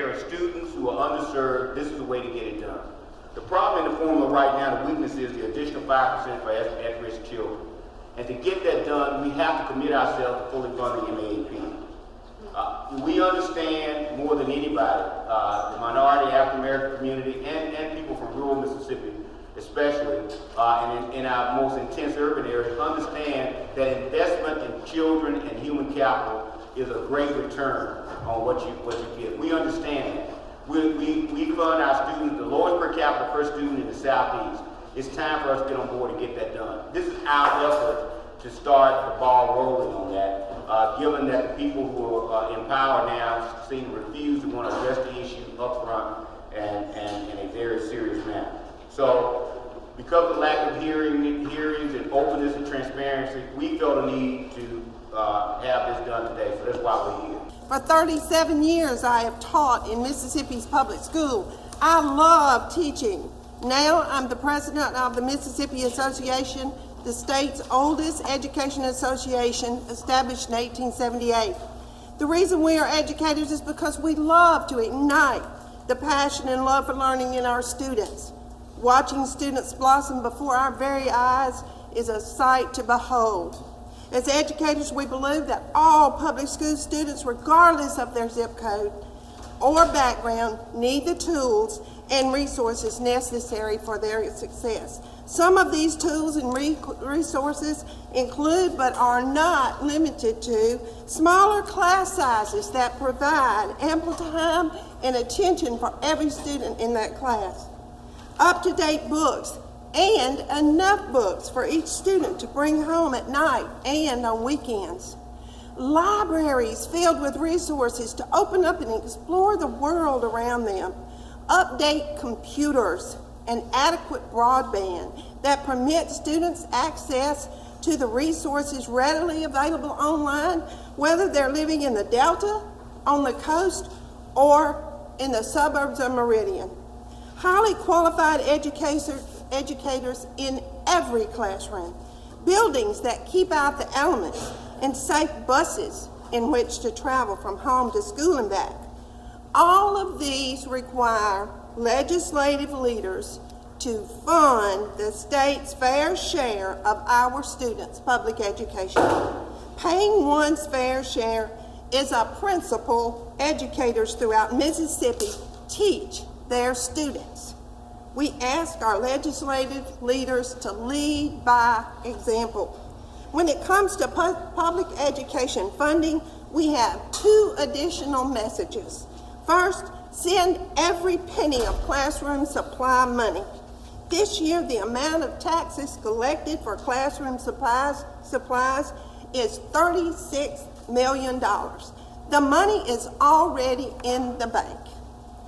There are students who are underserved. This is the way to get it done. The problem in the formula right now, the weakness is the additional 5% for at-risk children. And to get that done, we have to commit ourselves to fully funding MAAP. We understand more than anybody, the minority, African American community, and people from rural Mississippi, especially, and in our most intense urban areas, understand that investment in children and human capital is a great return on what you get. We understand that. We fund our students, the lowest per capita per student in the Southeast. It's time for us to get on board and get that done. This is our effort to start the ball rolling on that, given that the people who are in power now seem to refuse to want to address the issue up front and in a very serious manner. So, because of the lack of hearings and openness and transparency, we felt a need to have this done today, so that's why we're here. For 37 years I have taught in Mississippi's public school. I love teaching. Now I'm the president of the Mississippi Association, the state's oldest education association, established in 1878. The reason we are educators is because we love to ignite the passion and love for learning in our students. Watching students blossom before our very eyes is a sight to behold. As educators, we believe that all public school students, regardless of their zip code or background, need the tools and resources necessary for their success. Some of these tools and resources include, but are not limited to, smaller class sizes that provide ample time and attention for every student in that class, up-to-date books, and enough books for each student to bring home at night and on weekends. Libraries filled with resources to open up and explore the world around them. Update computers and adequate broadband that permit students access to the resources readily available online, whether they're living in the Delta, on the coast, or in the suburbs of Meridian. Highly qualified educators in every classroom, buildings that keep out the elements, and safe buses in which to travel from home to school and back. All of these require legislative leaders to fund the state's fair share of our students' public education. Paying one's fair share is a principle educators throughout Mississippi teach their students. We ask our legislative leaders to lead by example. When it comes to public education funding, we have two additional messages. First, send every penny of classroom supply money. This year, the amount of taxes collected for classroom supplies is $36 million. The money is already in the bank.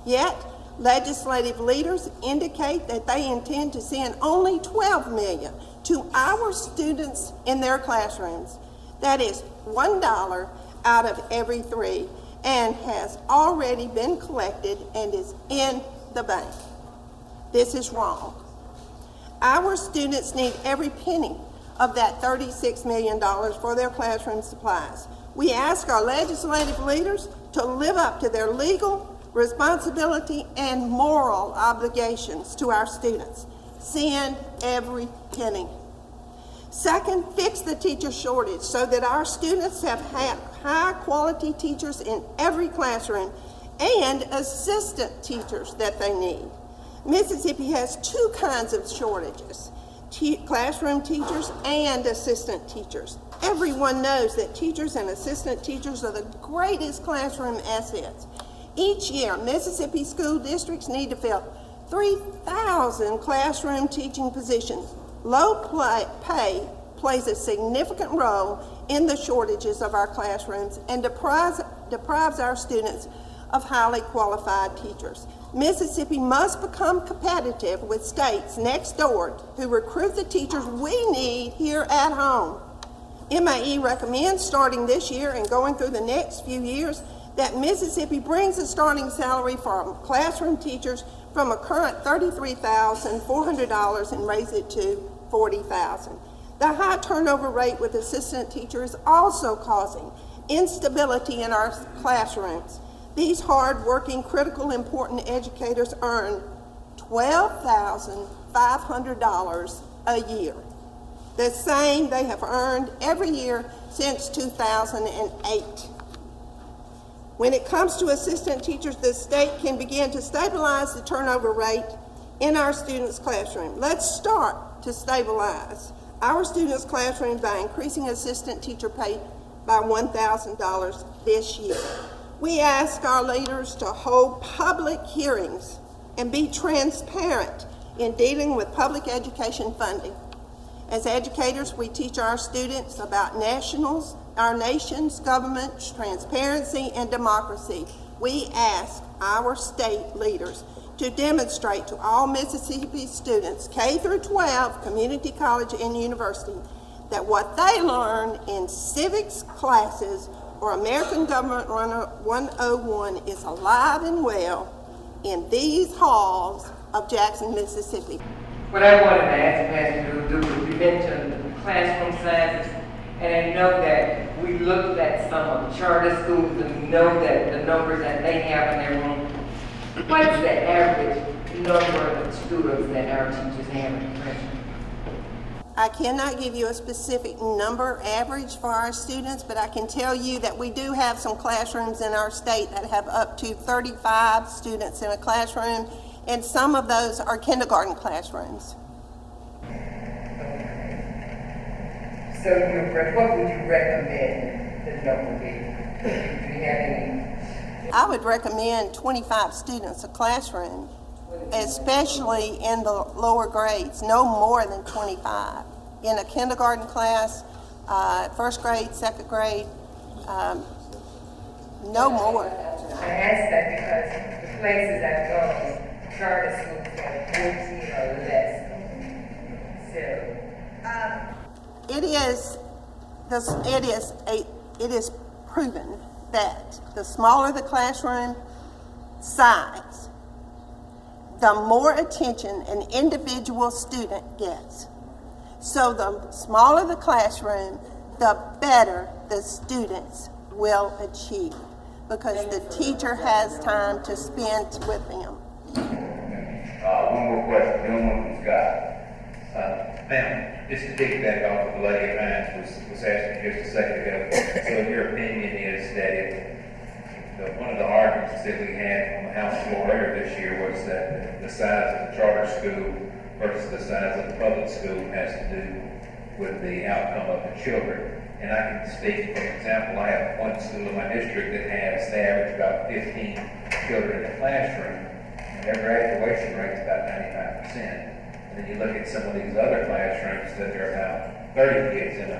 Yet, legislative leaders indicate that they intend to send only $12 million to our students in their classrooms. That is $1 out of every 3, and has already been collected and is in the bank. This is wrong. Our students need every penny of that $36 million for their classroom supplies. We ask our legislative leaders to live up to their legal responsibility and moral obligations to our students. Send every penny. Second, fix the teacher shortage so that our students have high-quality teachers in every classroom and assistant teachers that they need. Mississippi has 2 kinds of shortages, classroom teachers and assistant teachers. Everyone knows that teachers and assistant teachers are the greatest classroom assets. Each year, Mississippi school districts need to fill 3,000 classroom teaching positions. Low pay plays a significant role in the shortages of our classrooms and deprives our students of highly qualified teachers. Mississippi must become competitive with states next door who recruit the teachers we need here at home. MAE recommends, starting this year and going through the next few years, that Mississippi brings the starting salary for classroom teachers from a current $33,400 and raise it to $40,000. The high turnover rate with assistant teachers is also causing instability in our classrooms. These hard-working, critical, important educators earn $12,500 a year, the same they have earned every year since 2008. When it comes to assistant teachers, the state can begin to stabilize the turnover rate in our students' classroom. Let's start to stabilize our students' classroom by increasing assistant teacher pay by $1,000 this year. We ask our leaders to hold public hearings and be transparent in dealing with public education funding. As educators, we teach our students about our nation's government's transparency and democracy. We ask our state leaders to demonstrate to all Mississippi students, K through 12, community college and university, that what they learn in civics classes or American Government 101 is alive and well in these halls of Jackson, Mississippi. What I wanted to ask Pastor to do was prevention classroom sizes, and I know that we looked at some of the charter schools and we know that the numbers that they have in their room. What is the average number of students that our teachers have in the classroom? I cannot give you a specific number average for our students, but I can tell you that we do have some classrooms in our state that have up to 35 students in a classroom, and some of those are kindergarten classrooms. So what would you recommend the number be? Do you have any? I would recommend 25 students a classroom, especially in the lower grades, no more than 25. In a kindergarten class, first grade, second grade, no more. I asked that because the places I've gone, charter schools have 14 or less. It is proven that the smaller the classroom size, the more attention an individual student gets. So the smaller the classroom, the better the students will achieve, because the teacher has time to spend with them. One more question, gentleman from Scott. Ma'am, just to piggyback off of the lady of mine was asking just a second ago. So your opinion is that if one of the arguments that we had on the House floor earlier this year was that the size of the charter school versus the size of the public school has to do with the outcome of the children. And I can speak for example, I have one school in my district that has the average about 15 children in the classroom, and their graduation rate is about 95%. And then you look at some of these other classrooms that are about 30 kids and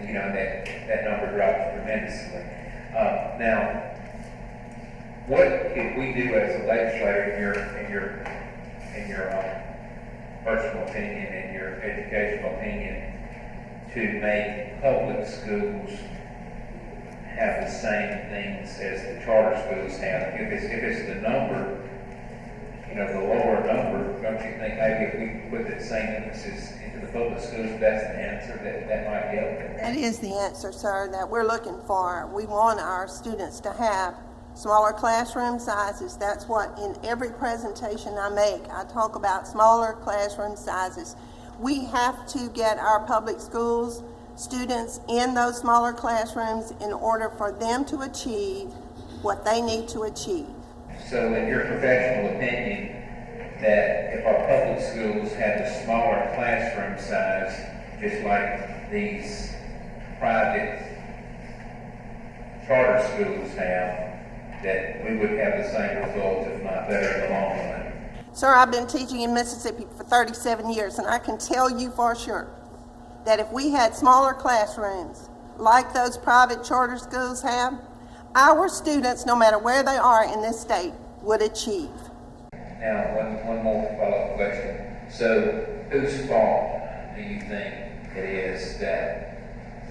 you know, that number drops tremendously. Now, what could we do as a legislator in your personal opinion and your educational opinion to make public schools have the same things as the charter schools have? If it's the number, you know, the lower number, don't you think maybe if we put that same emphasis into the public schools, that's the answer, that might help? That is the answer, sir, that we're looking for. We want our students to have smaller classroom sizes. That's what in every presentation I make, I talk about smaller classroom sizes. We have to get our public schools students in those smaller classrooms in order for them to achieve what they need to achieve. So in your professional opinion, that if our public schools had a smaller classroom size, just like these private charter schools have, that we would have the same results, if not better, in the long run? Sir, I've been teaching in Mississippi for 37 years, and I can tell you for sure that if we had smaller classrooms like those private charter schools have, our students, no matter where they are in this state, would achieve. Now, one more follow-up question. So, whose fault do you think it is that,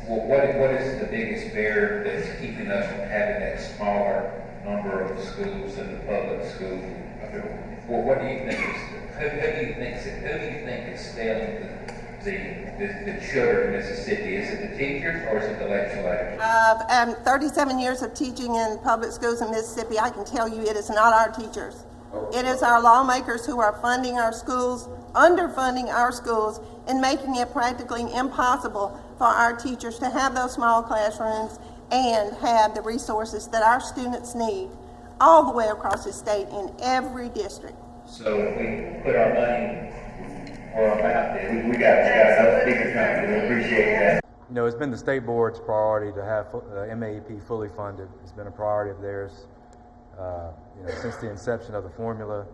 what is the biggest barrier that's keeping us from having that smaller number of schools in the public school? What do you think is, who do you think is failing to the children in Mississippi? Is it the teachers or is it the legislators? 37 years of teaching in public schools in Mississippi, I can tell you it is not our teachers. It is our lawmakers who are funding our schools, underfunding our schools, and making it practically impossible for our teachers to have those small classrooms and have the resources that our students need all the way across the state in every district. So if we put our money where our mouth is, we got enough speakers coming, we appreciate that. You know, it's been the state board's priority to have MAEP fully funded. It's been a priority of theirs, since the inception of the formula.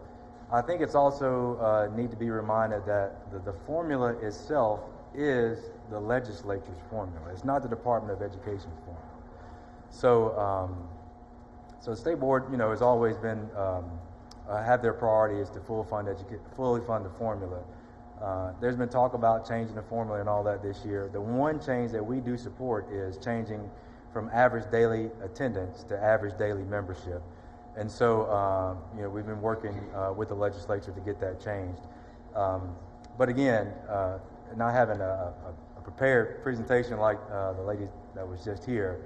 I think it's also need to be reminded that the formula itself is the legislature's formula. It's not the Department of Education's formula. So, so the state board, has always been have their priority is to fully fund the formula. There's been talk about changing the formula and all that this year. The one change that we do support is changing from average daily attendance to average daily membership. And so, we've been working with the legislature to get that changed. But again, not having a prepared presentation like the lady that was just here,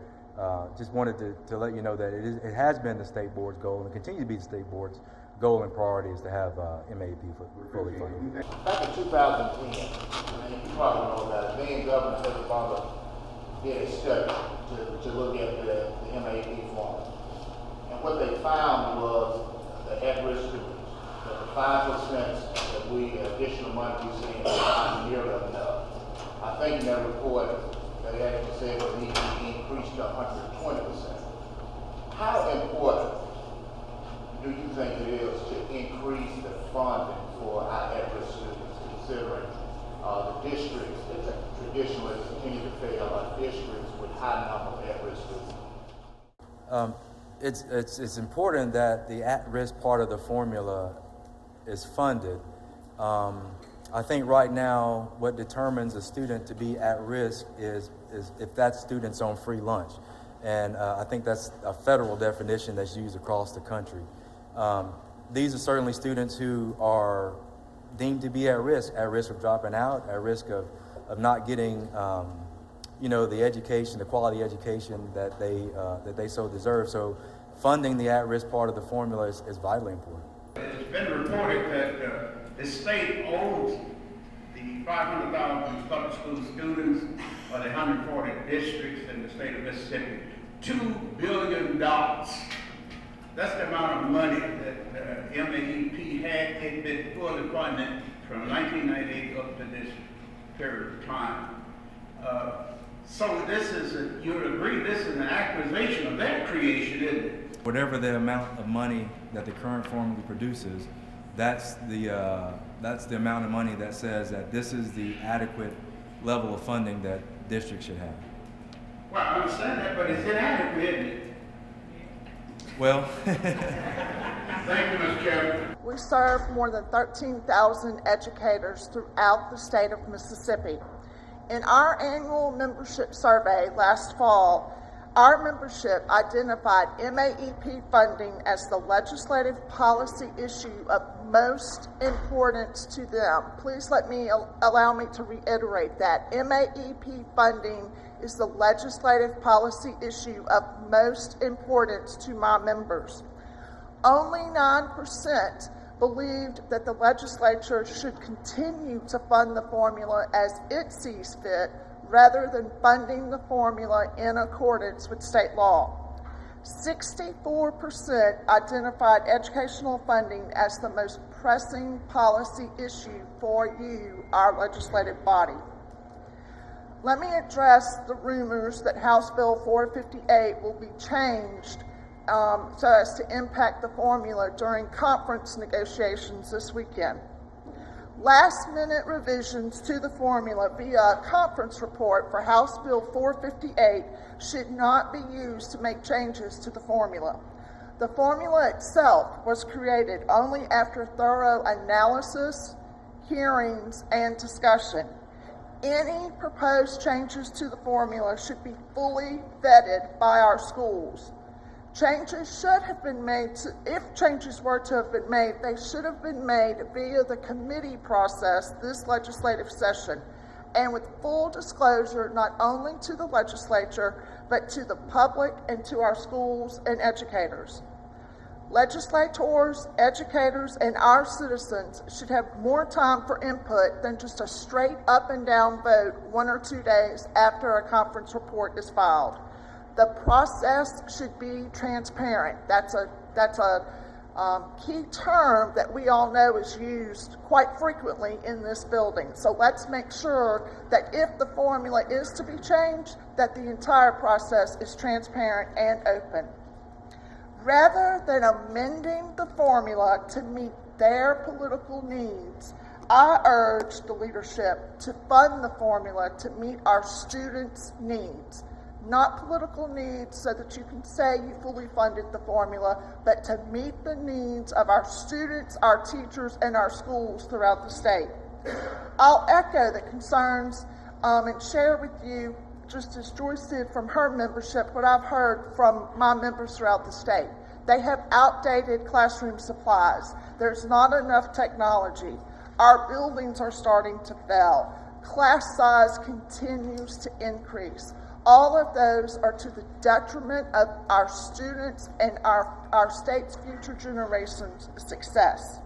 just wanted to let you know that it has been the state board's goal and continue to be the state board's goal and priority is to have MAEP fully funded. Back in 2010, and you probably know about it, me and Governor Heather Butler did a study to look at the MAEP formula. And what they found was the at-risk students, that the 5% that additional money we see is not nearly enough. I think in that report, they actually said it needs to be increased to 120%. How important do you think it is to increase the funding for our at-risk students, considering the districts that traditionally continue to fail are districts with high number of at-risk students? It's important that the at-risk part of the formula is funded. I think right now what determines a student to be at risk is if that student's on free lunch. And I think that's a federal definition that's used across the country. These are certainly students who are deemed to be at risk of dropping out, at risk of not getting the education, the quality education that they so deserve. So funding the at-risk part of the formula is vitally important. It's been reported that the state owes the 500,000 public school students or the 140 districts in the state of Mississippi $2 billion. That's the amount of money that MAEP had. It's been fully funded from 1998 up to this period of time. So this is, you would agree, this is an accusation of that creation, isn't it? Whatever the amount of money that the current formula produces, that's the amount of money that says that this is the adequate level of funding that districts should have. Well, I understand that, but it's inadequate, isn't it? Well, Thank you, Mr. Chairman. We serve more than 13,000 educators throughout the state of Mississippi. In our annual membership survey last fall, our membership identified MAEP funding as the legislative policy issue of most importance to them. Please allow me to reiterate that. MAEP funding is the legislative policy issue of most importance to my members. Only 9% believed that the legislature should continue to fund the formula as it sees fit, rather than funding the formula in accordance with state law. 64% identified educational funding as the most pressing policy issue for you, our legislative body. Let me address the rumors that House Bill 458 will be changed so as to impact the formula during conference negotiations this weekend. Last-minute revisions to the formula via a conference report for House Bill 458 should not be used to make changes to the formula. The formula itself was created only after thorough analysis, hearings, and discussion. Any proposed changes to the formula should be fully vetted by our schools. Changes should have been made, if changes were to have been made, they should have been made via the committee process this legislative session. and with full disclosure not only to the legislature, but to the public and to our schools and educators. Legislators, educators, and our citizens should have more time for input than just a straight up and down vote 1 or 2 days after a conference report is filed. The process should be transparent. That's a key term that we all know is used quite frequently in this building. So let's make sure that if the formula is to be changed, that the entire process is transparent and open. Rather than amending the formula to meet their political needs, I urge the leadership to fund the formula to meet our students' needs. Not political needs so that you can say you fully funded the formula, but to meet the needs of our students, our teachers, and our schools throughout the state. I'll echo the concerns and share with you, just as Joyce did from her membership, what I've heard from my members throughout the state. They have outdated classroom supplies. There's not enough technology. Our buildings are starting to fail. Class size continues to increase. All of those are to the detriment of our students and our state's future generations' success.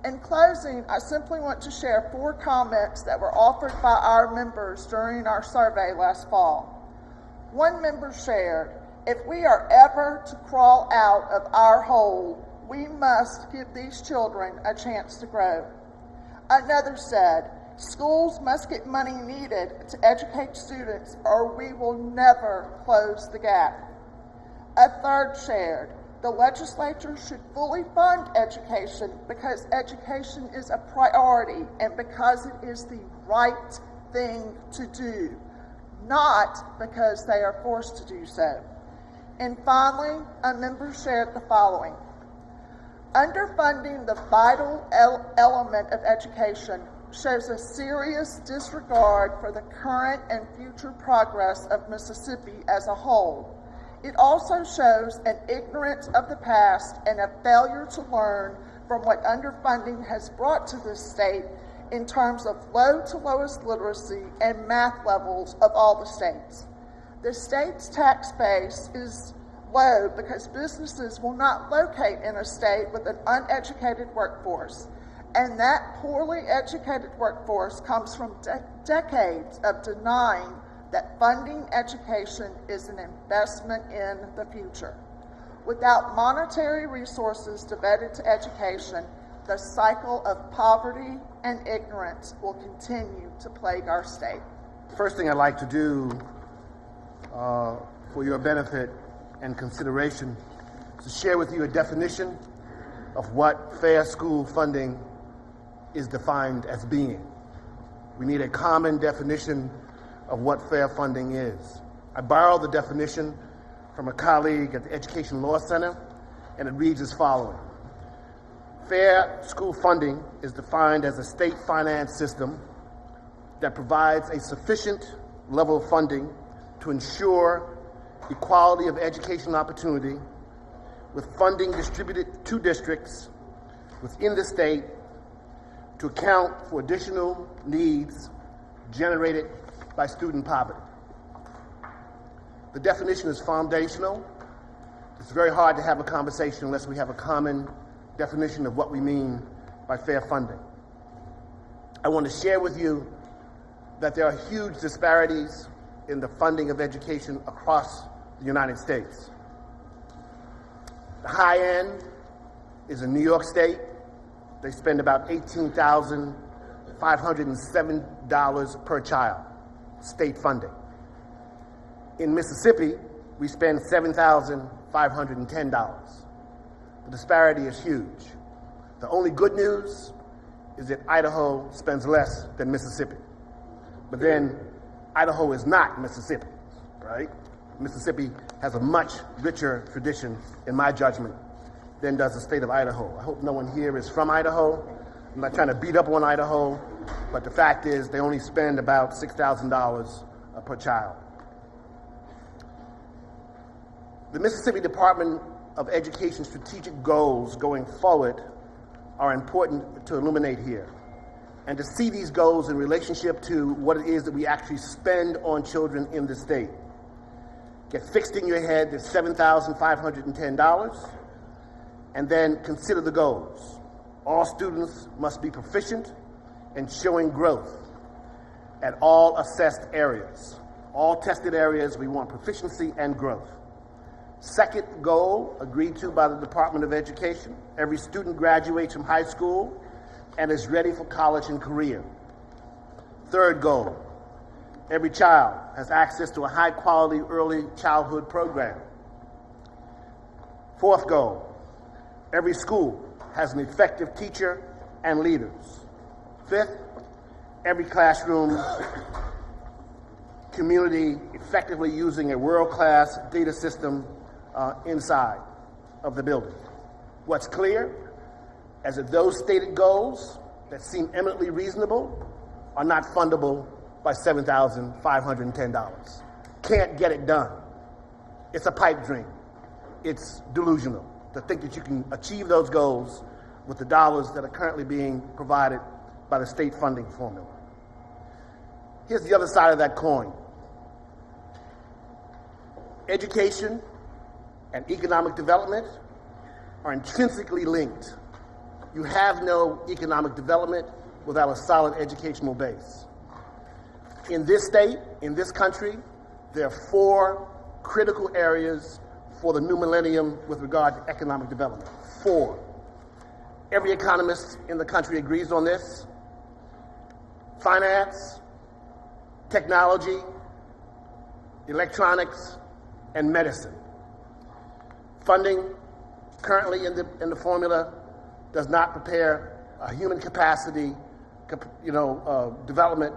In closing, I simply want to share 4 comments that were offered by our members during our survey last fall. One member shared, "If we are ever to crawl out of our hole, we must give these children a chance to grow." Another said, "Schools must get money needed to educate students or we will never close the gap." A third shared, "The legislature should fully fund education because education is a priority and because it is the right thing to do, not because they are forced to do so." And finally, a member shared the following: "Underfunding the vital element of education shows a serious disregard for the current and future progress of Mississippi as a whole. It also shows an ignorance of the past and a failure to learn from what underfunding has brought to this state in terms of low to lowest literacy and math levels of all the states. The state's tax base is low because businesses will not locate in a state with an uneducated workforce. And that poorly educated workforce comes from decades of denying that funding education is an investment in the future. Without monetary resources devoted to education, the cycle of poverty and ignorance will continue to plague our state." First thing I'd like to do for your benefit and consideration is to share with you a definition of what fair school funding is defined as being. We need a common definition of what fair funding is. I borrowed the definition from a colleague at the Education Law Center, and it reads as following. Fair school funding is defined as a state finance system that provides a sufficient level of funding to ensure equality of educational opportunity, with funding distributed to districts within the state to account for additional needs generated by student poverty. The definition is foundational. It's very hard to have a conversation unless we have a common definition of what we mean by fair funding. I want to share with you that there are huge disparities in the funding of education across the United States. The high end is in New York State. They spend about $18,507 per child, state funding. In Mississippi, we spend $7,510. The disparity is huge. The only good news is that Idaho spends less than Mississippi. But then Idaho is not Mississippi, right? Mississippi has a much richer tradition, in my judgment, than does the state of Idaho. I hope no one here is from Idaho. I'm not trying to beat up on Idaho, but the fact is they only spend about $6,000 per child. The Mississippi Department of Education strategic goals going forward are important to illuminate here. and to see these goals in relationship to what it is that we actually spend on children in the state. Get fixed in your head that $7,510, and then consider the goals. All students must be proficient and showing growth at all assessed areas. All tested areas, we want proficiency and growth. Second goal, agreed to by the Department of Education, every student graduates from high school and is ready for college and career. Third goal, every child has access to a high-quality early childhood program. Fourth goal, every school has an effective teacher and leaders. Fifth, every classroom community effectively using a world-class data system inside of the building. What's clear is that those stated goals that seem eminently reasonable are not fundable by $7,510. Can't get it done. It's a pipe dream. It's delusional to think that you can achieve those goals with the dollars that are currently being provided by the state funding formula. Here's the other side of that coin. Education and economic development are intrinsically linked. You have no economic development without a solid educational base. In this state, in this country, there are 4 critical areas for the new millennium with regard to economic development. 4. Every economist in the country agrees on this. Finance, technology, electronics, and medicine. Funding currently in the formula does not prepare a human capacity, development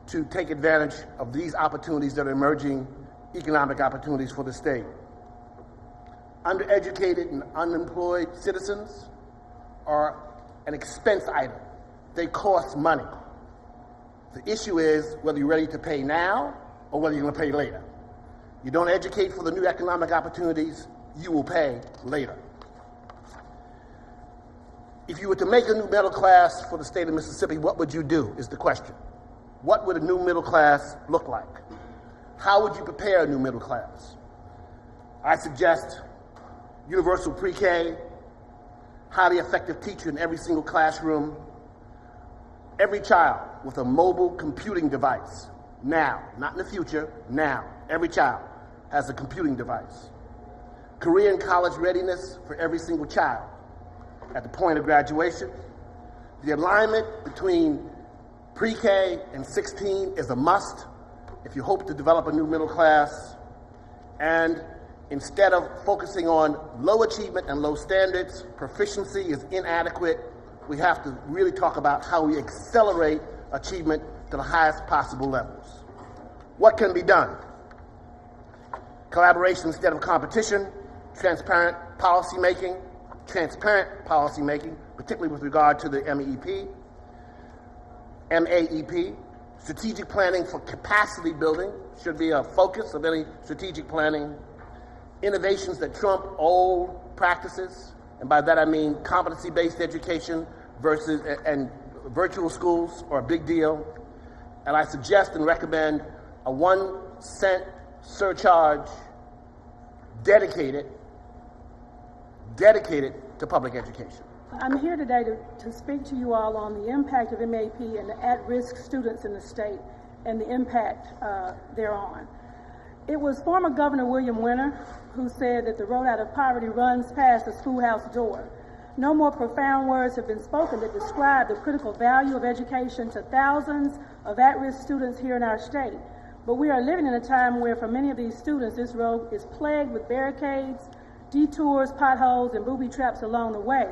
to take advantage of these opportunities that are emerging economic opportunities for the state. Undereducated and unemployed citizens are an expense item. They cost money. The issue is whether you're ready to pay now or whether you're going to pay later. You don't educate for the new economic opportunities, you will pay later. If you were to make a new middle class for the state of Mississippi, what would you do is the question. What would a new middle class look like? How would you prepare a new middle class? I suggest universal pre-K, highly effective teacher in every single classroom, every child with a mobile computing device, now, not in the future, now. Every child has a computing device. Career and college readiness for every single child at the point of graduation. The alignment between pre-K and 16 is a must if you hope to develop a new middle class. And instead of focusing on low achievement and low standards, proficiency is inadequate. We have to really talk about how we accelerate achievement to the highest possible levels. What can be done? Collaboration instead of competition, transparent policy making, particularly with regard to the MAEP, strategic planning for capacity building should be a focus of any strategic planning, innovations that trump old practices, and by that I mean competency-based education versus and virtual schools are a big deal. And I suggest and recommend a 1-cent surcharge dedicated to public education. I'm here today to speak to you all on the impact of MAP and the at-risk students in the state and the impact thereon. It was former Governor William Winter who said that the road out of poverty runs past the schoolhouse door. No more profound words have been spoken that describe the critical value of education to thousands of at-risk students here in our state. But we are living in a time where for many of these students, this road is plagued with barricades, detours, potholes, and booby traps along the way,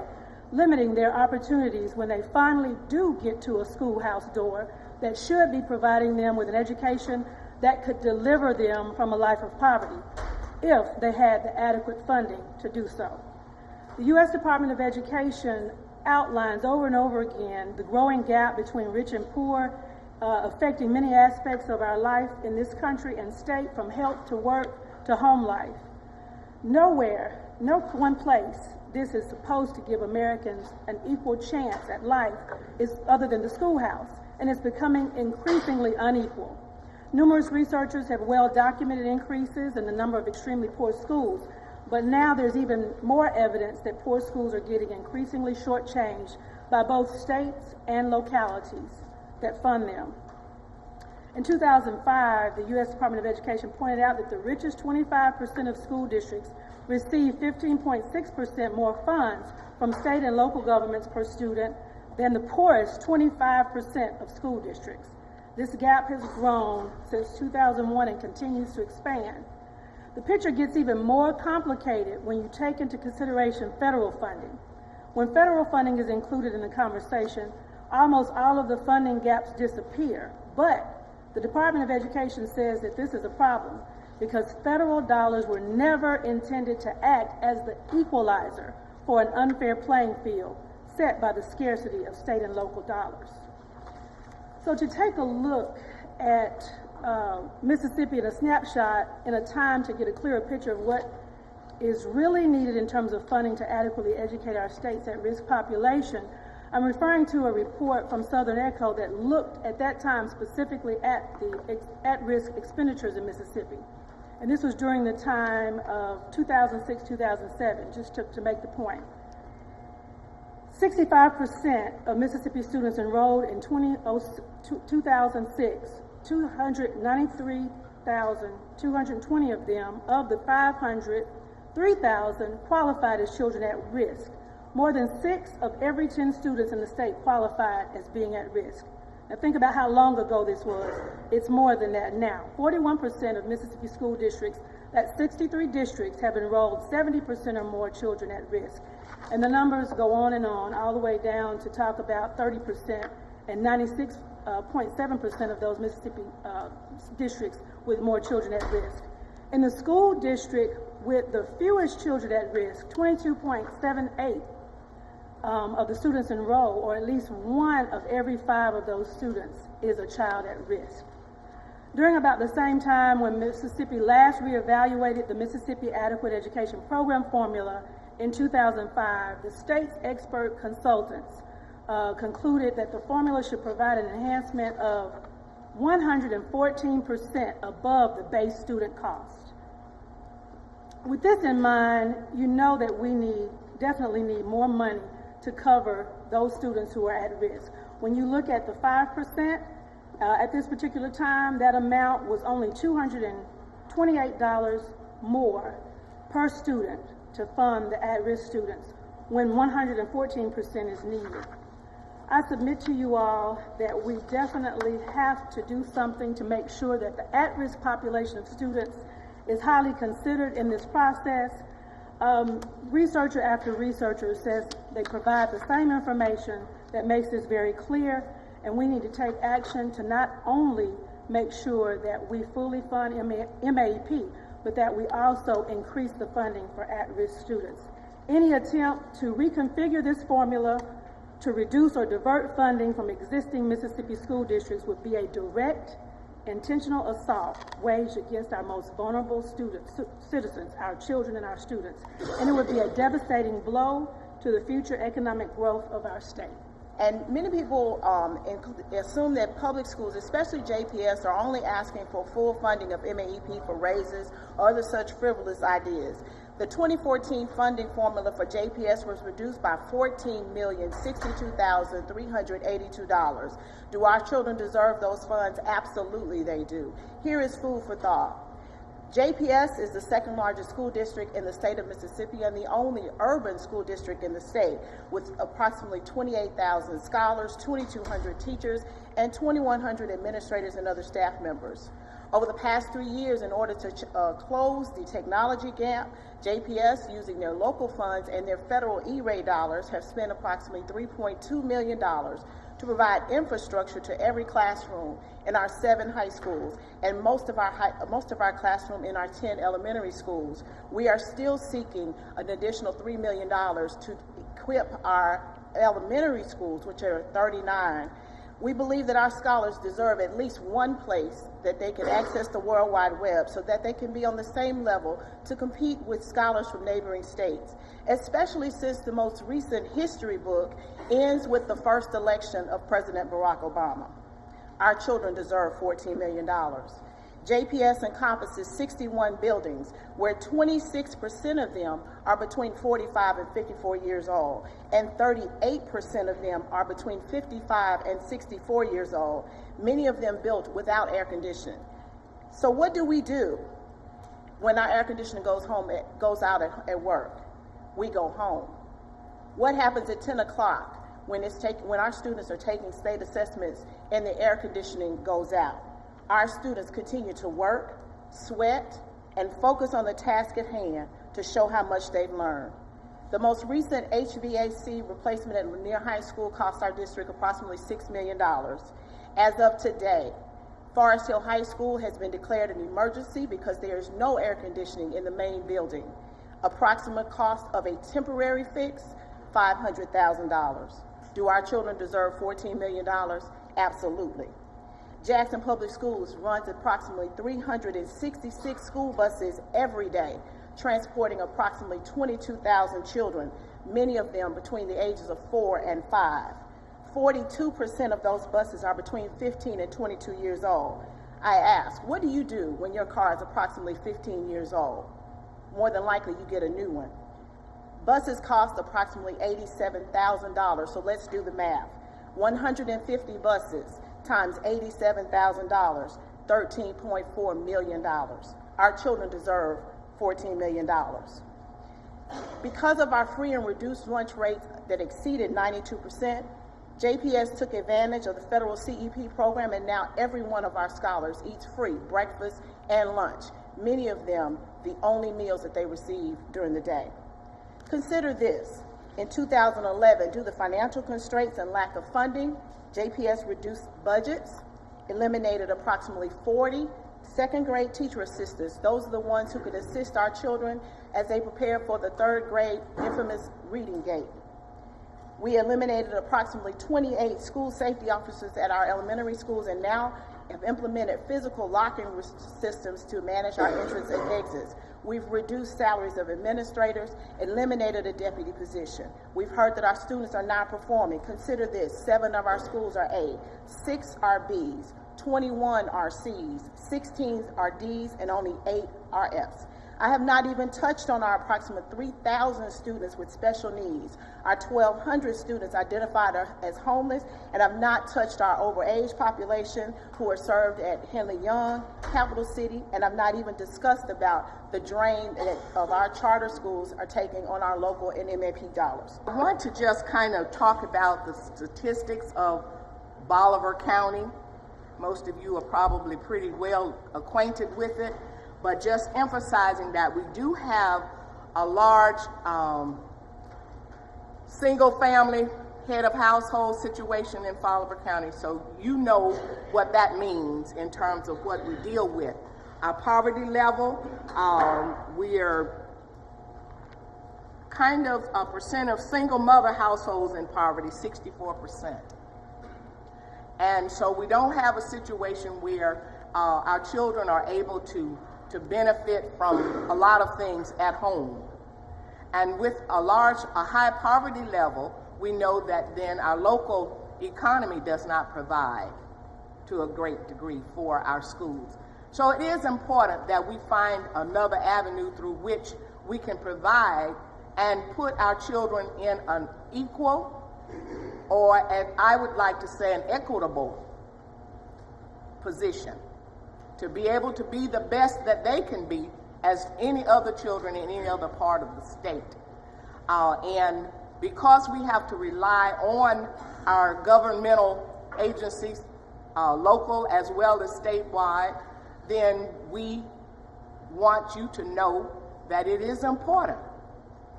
limiting their opportunities when they finally do get to a schoolhouse door that should be providing them with an education that could deliver them from a life of poverty, if they had the adequate funding to do so. The U.S. Department of Education outlines over and over again the growing gap between rich and poor, affecting many aspects of our life in this country and state, from health to work to home life. Nowhere, no one place this is supposed to give Americans an equal chance at life is other than the schoolhouse, and it's becoming increasingly unequal. Numerous researchers have well documented increases in the number of extremely poor schools, but now there's even more evidence that poor schools are getting increasingly shortchanged by both states and localities that fund them. In 2005, the U.S. Department of Education pointed out that the richest 25% of school districts receive 15.6% more funds from state and local governments per student than the poorest 25% of school districts. This gap has grown since 2001 and continues to expand. The picture gets even more complicated when you take into consideration federal funding. When federal funding is included in the conversation, almost all of the funding gaps disappear. But the Department of Education says that this is a problem because federal dollars were never intended to act as the equalizer for an unfair playing field set by the scarcity of state and local dollars. So to take a look at Mississippi in a snapshot in a time to get a clearer picture of what is really needed in terms of funding to adequately educate our state's at-risk population, I'm referring to a report from Southern Echo that looked at that time specifically at the at-risk expenditures in Mississippi. And this was during the time of 2006-2007, just to make the point. 65% of Mississippi students enrolled in 2006, 293,220 of them, of the 503,000 qualified as children at risk. More than 6 of every 10 students in the state qualified as being at risk. Now think about how long ago this was. It's more than that now. 41% of Mississippi school districts, that's 63 districts, have enrolled 70% or more children at risk. And the numbers go on and on, all the way down to talk about 30% and 96.7% of those Mississippi districts with more children at risk. In the school district with the fewest children at risk, 22.78 of the students enrolled, or at least 1 of every 5 of those students is a child at risk. During about the same time when Mississippi last reevaluated the Mississippi Adequate Education Program formula in 2005, the state's expert consultants concluded that the formula should provide an enhancement of 114% above the base student cost. With this in mind, you know that we definitely need more money to cover those students who are at risk. When you look at the 5%, at this particular time, that amount was only $228 more per student to fund the at-risk students, when 114% is needed. I submit to you all that we definitely have to do something to make sure that the at-risk population of students is highly considered in this process. Researcher after researcher says they provide the same information that makes this very clear, and we need to take action to not only make sure that we fully fund MAEP, but that we also increase the funding for at-risk students. Any attempt to reconfigure this formula to reduce or divert funding from existing Mississippi school districts would be a direct, intentional assault waged against our most vulnerable citizens, our children and our students, and it would be a devastating blow to the future economic growth of our state. And many people assume that public schools, especially JPS, are only asking for full funding of MAEP for raises or other such frivolous ideas. The 2014 funding formula for JPS was reduced by $14,062,382. Do our children deserve those funds? Absolutely they do. Here is food for thought. JPS is the second largest school district in the state of Mississippi and the only urban school district in the state, with approximately 28,000 scholars, 2,200 teachers, and 2,100 administrators and other staff members. Over the past 3 years, in order to close the technology gap, JPS, using their local funds and their federal E-Ray dollars, have spent approximately $3.2 million to provide infrastructure to every classroom in our 7 high schools and most of our classroom in our 10 elementary schools. We are still seeking an additional $3 million to equip our elementary schools, which are 39, We believe that our scholars deserve at least one place that they can access the World Wide Web so that they can be on the same level to compete with scholars from neighboring states, especially since the most recent history book ends with the first election of President Barack Obama. Our children deserve $14 million. JPS encompasses 61 buildings, where 26% of them are between 45 and 54 years old, and 38% of them are between 55 and 64 years old, many of them built without air conditioning. So what do we do when our air conditioning goes out at work? We go home. What happens at 10 o'clock when our students are taking state assessments and the air conditioning goes out? Our students continue to work, sweat, and focus on the task at hand to show how much they've learned. The most recent HVAC replacement at Lanier High School cost our district approximately $6 million. As of today, Forest Hill High School has been declared an emergency because there is no air conditioning in the main building. Approximate cost of a temporary fix, $500,000. Do our children deserve $14 million? Absolutely. Jackson Public Schools runs approximately 366 school buses every day, transporting approximately 22,000 children, many of them between the ages of 4 and 5. 42% of those buses are between 15 and 22 years old. I ask, what do you do when your car is approximately 15 years old? More than likely you get a new one. Buses cost approximately $87,000, so let's do the math. 150 buses times $87,000, $13.4 million. Our children deserve $14 million. Because of our free and reduced lunch rates that exceeded 92%, JPS took advantage of the federal CEP program, and now every one of our scholars eats free breakfast and lunch, many of them the only meals that they receive during the day. Consider this. In 2011, due to financial constraints and lack of funding, JPS reduced budgets, eliminated approximately 40 second-grade teacher assistants. Those are the ones who could assist our children as they prepare for the third-grade infamous reading gate. We eliminated approximately 28 school safety officers at our elementary schools, and now have implemented physical locking systems to manage our entrance and exits. We've reduced salaries of administrators, eliminated a deputy position. We've heard that our students are not performing. Consider this, 7 of our schools are A, 6 are Bs, 21 are Cs, 16 are Ds, and only 8 are Fs. I have not even touched on our approximate 3,000 students with special needs, our 1,200 students identified as homeless, and I've not touched our overage population who are served at Henley Young, Capital City, and I've not even discussed about the drain that of our charter schools are taking on our local and MAP dollars. I want to just kind of talk about the statistics of Bolivar County. Most of you are probably pretty well acquainted with it, but just emphasizing that we do have a large single-family head of household situation in Bolivar County, so you know what that means in terms of what we deal with. Our poverty level, we are kind of a percent of single mother households in poverty, 64%. And so we don't have a situation where our children are able to benefit from a lot of things at home. And with a high poverty level, we know that then our local economy does not provide to a great degree for our schools. So it is important that we find another avenue through which we can provide and put our children in an equal, or as I would like to say, an equitable position, to be able to be the best that they can be as any other children in any other part of the state. And because we have to rely on our governmental agencies, local as well as statewide, then we want you to know that it is important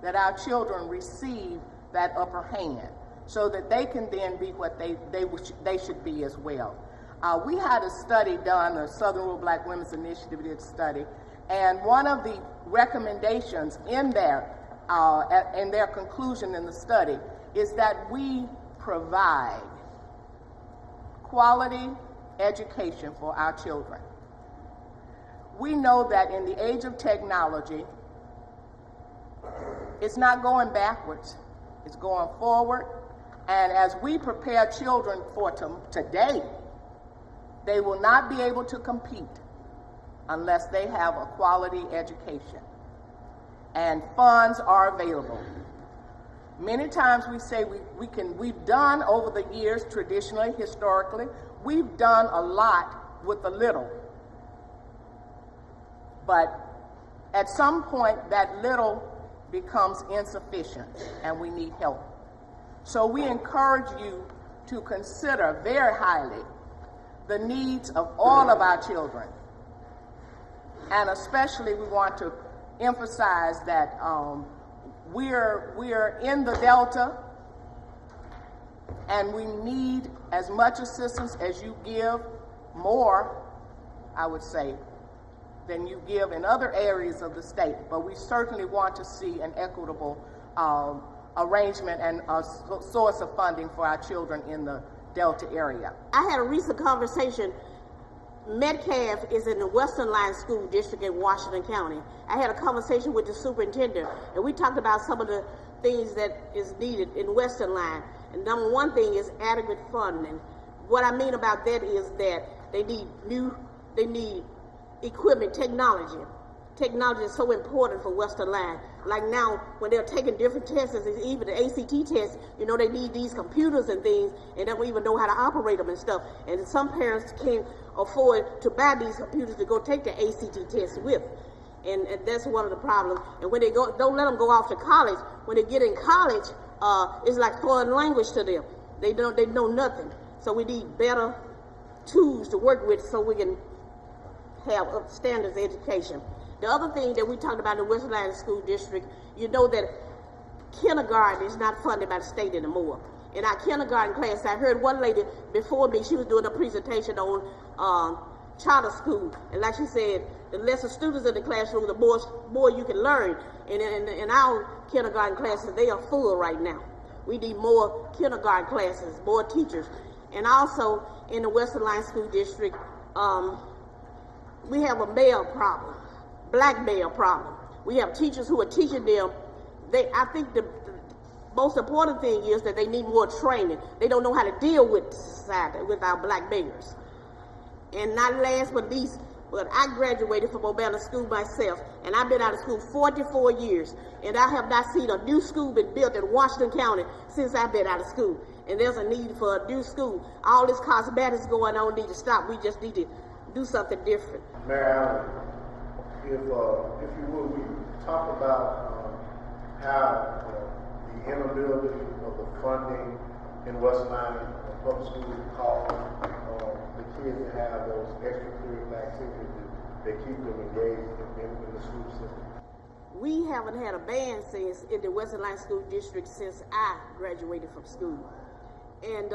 that our children receive that upper hand so that they can then be what they should be as well. We had a study done, the Southern Rural Black Women's Initiative did a study, and one of the recommendations in their conclusion in the study is that we provide quality education for our children. We know that in the age of technology, it's not going backwards, it's going forward. And as we prepare children for today, they will not be able to compete unless they have a quality education. And funds are available. Many times we say we've done over the years, traditionally, historically, we've done a lot with a little. But at some point, that little becomes insufficient and we need help. So we encourage you to consider very highly the needs of all of our children. And especially we want to emphasize that we're in the Delta and we need as much assistance as you give, more, I would say, than you give in other areas of the state. But we certainly want to see an equitable arrangement and a source of funding for our children in the Delta area. I had a recent conversation. Metcalf is in the Western Line School District in Washington County. I had a conversation with the superintendent, and we talked about some of the things that is needed in Western Line. And number one thing is adequate funding. What I mean about that is that they need equipment, technology. Technology is so important for Western Line. Like now, when they're taking different tests, even the ACT test, you know, they need these computers and things, and they don't even know how to operate them and stuff. And some parents can't afford to buy these computers to go take the ACT test with. And that's one of the problems. And when they go, don't let them go off to college. When they get in college, it's like foreign language to them. They know nothing. So we need better tools to work with so we can have standards education. The other thing that we talked about in the Western Line School District, you know that kindergarten is not funded by the state anymore. In our kindergarten class, I heard one lady before me, she was doing a presentation on charter school. And like she said, the less the students in the classroom, the more you can learn. And in our kindergarten classes, they are full right now. We need more kindergarten classes, more teachers. And also in the Western Line School District, we have a male problem. Black male problem. We have teachers who are teaching them. I think the most important thing is that they need more training. They don't know how to deal with society, with our black males. And not last but least, but I graduated from Urbana School myself, and I've been out of school 44 years, and I have not seen a new school been built in Washington County since I've been out of school. And there's a need for a new school. All this cosmetics going on need to stop. We just need to do something different. Mayor Allen, if you would, we talk about how the inability of the funding in Western Line public schools cause the kids to have those extracurricular activities that keep them engaged in the school system. We haven't had a band since in the Western Line School District since I graduated from school. And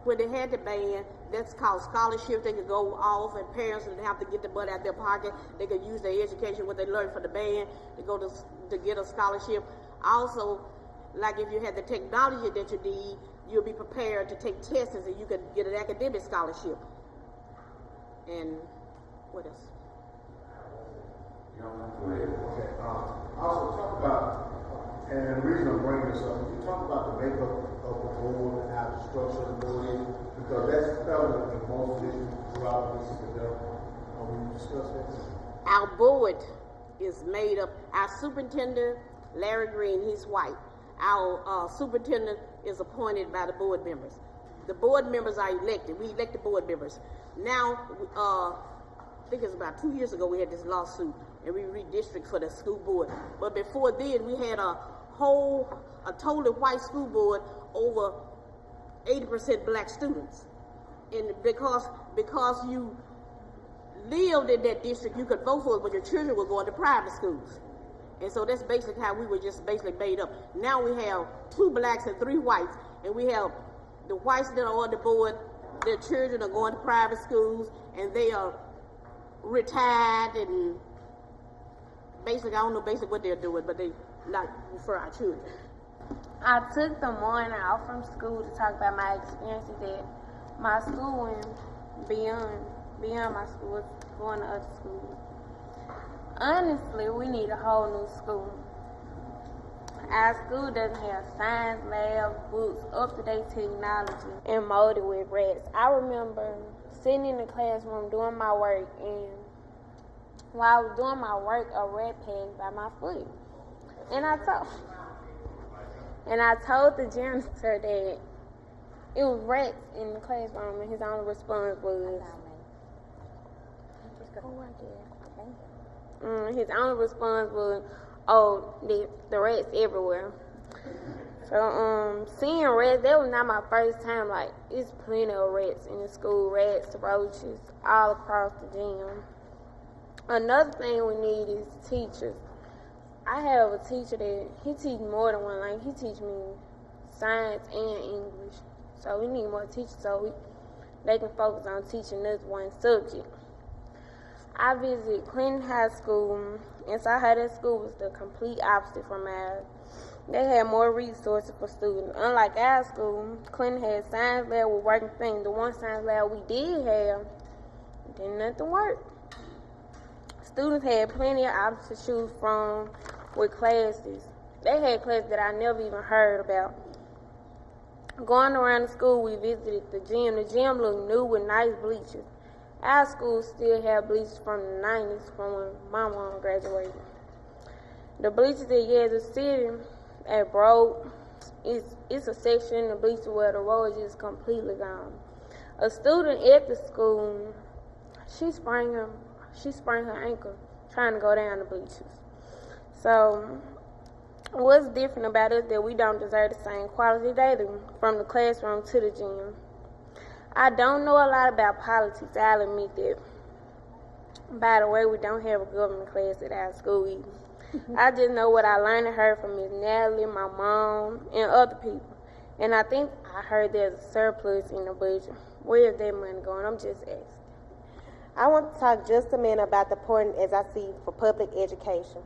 when they had the band, that's called scholarship. They could go off, and parents didn't have to get the money out of their pocket. They could use their education, what they learned from the band, to go to get a scholarship. Also, like if you had the technology that you need, you'll be prepared to take tests and you could get an academic scholarship. And what else? Okay. Also, talk about, and the reason I'm bringing this up, you talk about the makeup of the board and how the structure of the board is, because that's prevalent in most districts throughout the Mississippi Delta. Will you discuss that? Our board is made up, our superintendent, Larry Green, he's white. Our superintendent is appointed by the board members. The board members are elected. We elect the board members. Now, I think it's about 2 years ago we had this lawsuit and we redistricted for the school board. But before then, we had a totally white school board over 80% black students. And because you lived in that district, you could vote for it when your children were going to private schools. And so that's basically how we were just basically made up. Now we have 2 blacks and 3 whites, and we have the whites that are on the board, their children are going to private schools, and they are retired, and basically, I don't know basically what they're doing, but they not for our children. I took the morning off from school to talk about my experiences at my school and beyond my school, going to other schools. Honestly, we need a whole new school. Our school doesn't have science lab, books, up-to-date technology, and molded with rats. I remember sitting in the classroom doing my work, and while I was doing my work, a rat passed by my foot. And I told the janitor that it was rats in the classroom, and his only response was, oh, the rats everywhere. So, seeing rats, that was not my first time. Like, it's plenty of rats in the school, rats, roaches, all across the gym. Another thing we need is teachers. I have a teacher that, he teaches more than one language. He teaches me science and English. So we need more teachers so they can focus on teaching us one subject. I visited Clinton High School and saw how that school was the complete opposite from ours. They had more resources for students. Unlike our school, Clinton had science lab with working things. The one science lab we did have, didn't nothing work. Students had plenty of options to choose from with classes. They had classes that I never even heard about. Going around the school, we visited the gym. The gym looked new with nice bleachers. Our school still have bleachers from the 90s, from when my mom graduated. The bleachers at Yazoo City at Broad, it's a section in the bleachers where the road is just completely gone. A student at the school, she sprained her ankle trying to go down the bleachers. So, what's different about us that we don't deserve the same quality they do, from the classroom to the gym? I don't know a lot about politics, I'll admit that. By the way, we don't have a government class at our school either. I just know what I learned and heard from Ms. Natalie, my mom, and other people. And I think I heard there's a surplus in the budget. Where is that money going? I'm just asking. I want to talk just a minute about the importance as I see for public education.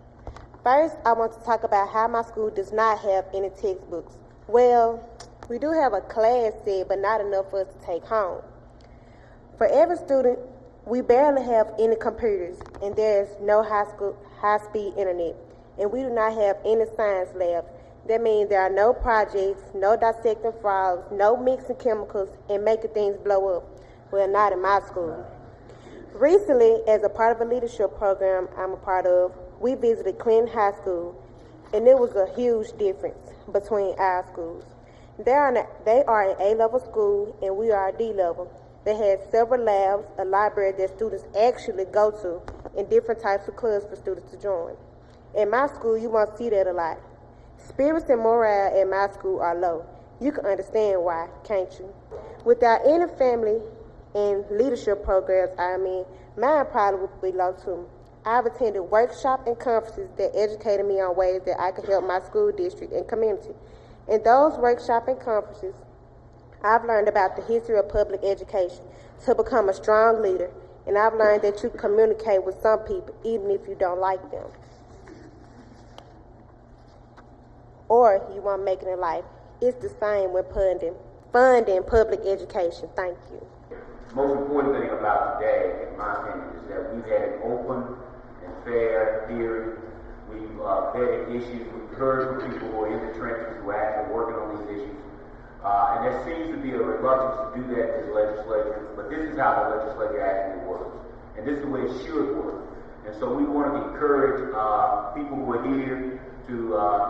First, I want to talk about how my school does not have any textbooks. Well, we do have a class set, but not enough for us to take home. For every student, we barely have any computers, and there is no high-speed internet, and we do not have any science labs. That means there are no projects, no dissecting frogs, no mixing chemicals, and making things blow up. Well, not in my school. Recently, as a part of a leadership program I'm a part of, we visited Clinton High School, and there was a huge difference between our schools. They are an A-level school, and we are a D-level. They had several labs, a library that students actually go to, and different types of clubs for students to join. In my school, you won't see that a lot. Spirits and morale at my school are low. You can understand why, can't you? Without any family and leadership programs, mine probably would be low too. I've attended workshops and conferences that educated me on ways that I could help my school district and community. In those workshops and conferences, I've learned about the history of public education to become a strong leader, and I've learned that you can communicate with some people even if you don't like them. Or you won't make it in life. It's the same with funding public education. Thank you. The most important thing about today, in my opinion, is that we've had an open and fair hearing. We've vetted issues. We've heard from people who are in the trenches, who are actually working on these issues. And there seems to be a reluctance to do that in this legislature, but this is how the legislature actually works. And this is the way it should work. And so we want to encourage people who are here to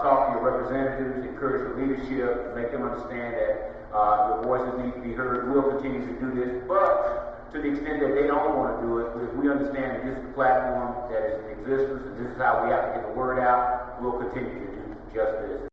talk to your representatives, encourage the leadership, make them understand that your voices need to be heard. We'll continue to do this, but to the extent that they don't want to do it, if we understand that this is a platform that is in existence and this is how we have to get the word out, we'll continue to do just this.